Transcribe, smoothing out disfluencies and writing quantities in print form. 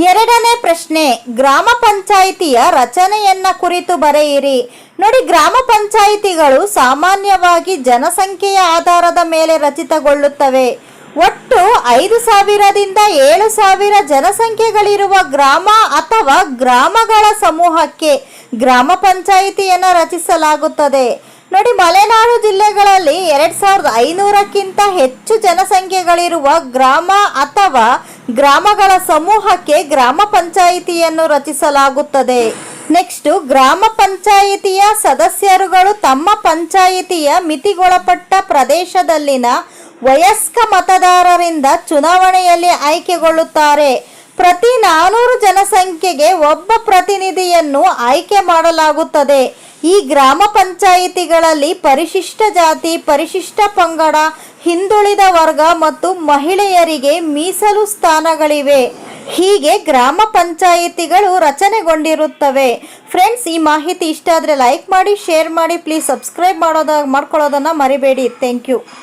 ಎರಡನೇ ಪ್ರಶ್ನೆ, ಗ್ರಾಮ ಪಂಚಾಯಿತಿಯ ರಚನೆಯನ್ನ ಕುರಿತು ಬರೆಯಿರಿ. ನೋಡಿ, ಗ್ರಾಮ ಪಂಚಾಯಿತಿಗಳು ಸಾಮಾನ್ಯವಾಗಿ ಜನಸಂಖ್ಯೆಯ ಆಧಾರದ ಮೇಲೆ ರಚಿತಗೊಳ್ಳುತ್ತವೆ. ಒಟ್ಟು 5,000ದಿಂದ 7,000 ಜನಸಂಖ್ಯೆಗಳಿರುವ ಗ್ರಾಮ ಅಥವಾ ಗ್ರಾಮಗಳ ಸಮೂಹಕ್ಕೆ ಗ್ರಾಮ ಪಂಚಾಯಿತಿಯನ್ನು ರಚಿಸಲಾಗುತ್ತದೆ. ನೋಡಿ, ಮಲೆನಾಡು ಜಿಲ್ಲೆಗಳಲ್ಲಿ 2,500ಕ್ಕಿಂತ ಹೆಚ್ಚು ಜನಸಂಖ್ಯೆಗಳಿರುವ ಗ್ರಾಮ ಅಥವಾ ಗ್ರಾಮಗಳ ಸಮೂಹಕ್ಕೆ ಗ್ರಾಮ ಪಂಚಾಯಿತಿಯನ್ನು ರಚಿಸಲಾಗುತ್ತದೆ. ನೆಕ್ಸ್ಟ್, ಗ್ರಾಮ ಪಂಚಾಯಿತಿಯ ಸದಸ್ಯರುಗಳು ತಮ್ಮ ಪಂಚಾಯಿತಿಯ ಮಿತಿಗೊಳಪಟ್ಟ ಪ್ರದೇಶದಲ್ಲಿನ ವಯಸ್ಕ ಮತದಾರರಿಂದ ಚುನಾವಣೆಯಲ್ಲಿ ಆಯ್ಕೆಗೊಳ್ಳುತ್ತಾರೆ. ಪ್ರತಿ 400 ಜನಸಂಖ್ಯೆಗೆ ಒಬ್ಬ ಪ್ರತಿನಿಧಿಯನ್ನು ಆಯ್ಕೆ ಮಾಡಲಾಗುತ್ತದೆ. ಈ ಗ್ರಾಮ ಪಂಚಾಯಿತಿಗಳಲ್ಲಿ ಪರಿಶಿಷ್ಟ ಜಾತಿ, ಪರಿಶಿಷ್ಟ ಪಂಗಡ, ಹಿಂದುಳಿದ ವರ್ಗ ಮತ್ತು ಮಹಿಳೆಯರಿಗೆ ಮೀಸಲು ಸ್ಥಾನಗಳಿವೆ. ಹೀಗೆ ಗ್ರಾಮ ಪಂಚಾಯಿತಿಗಳು ರಚನೆಗೊಂಡಿರುತ್ತವೆ. ಫ್ರೆಂಡ್ಸ್, ಈ ಮಾಹಿತಿ ಇಷ್ಟ ಆದರೆ ಲೈಕ್ ಮಾಡಿ, ಶೇರ್ ಮಾಡಿ, ಪ್ಲೀಸ್ ಸಬ್ಸ್ಕ್ರೈಬ್ ಮಾಡ್ಕೊಳ್ಳೋದನ್ನು ಮರಿಬೇಡಿ. Thank you.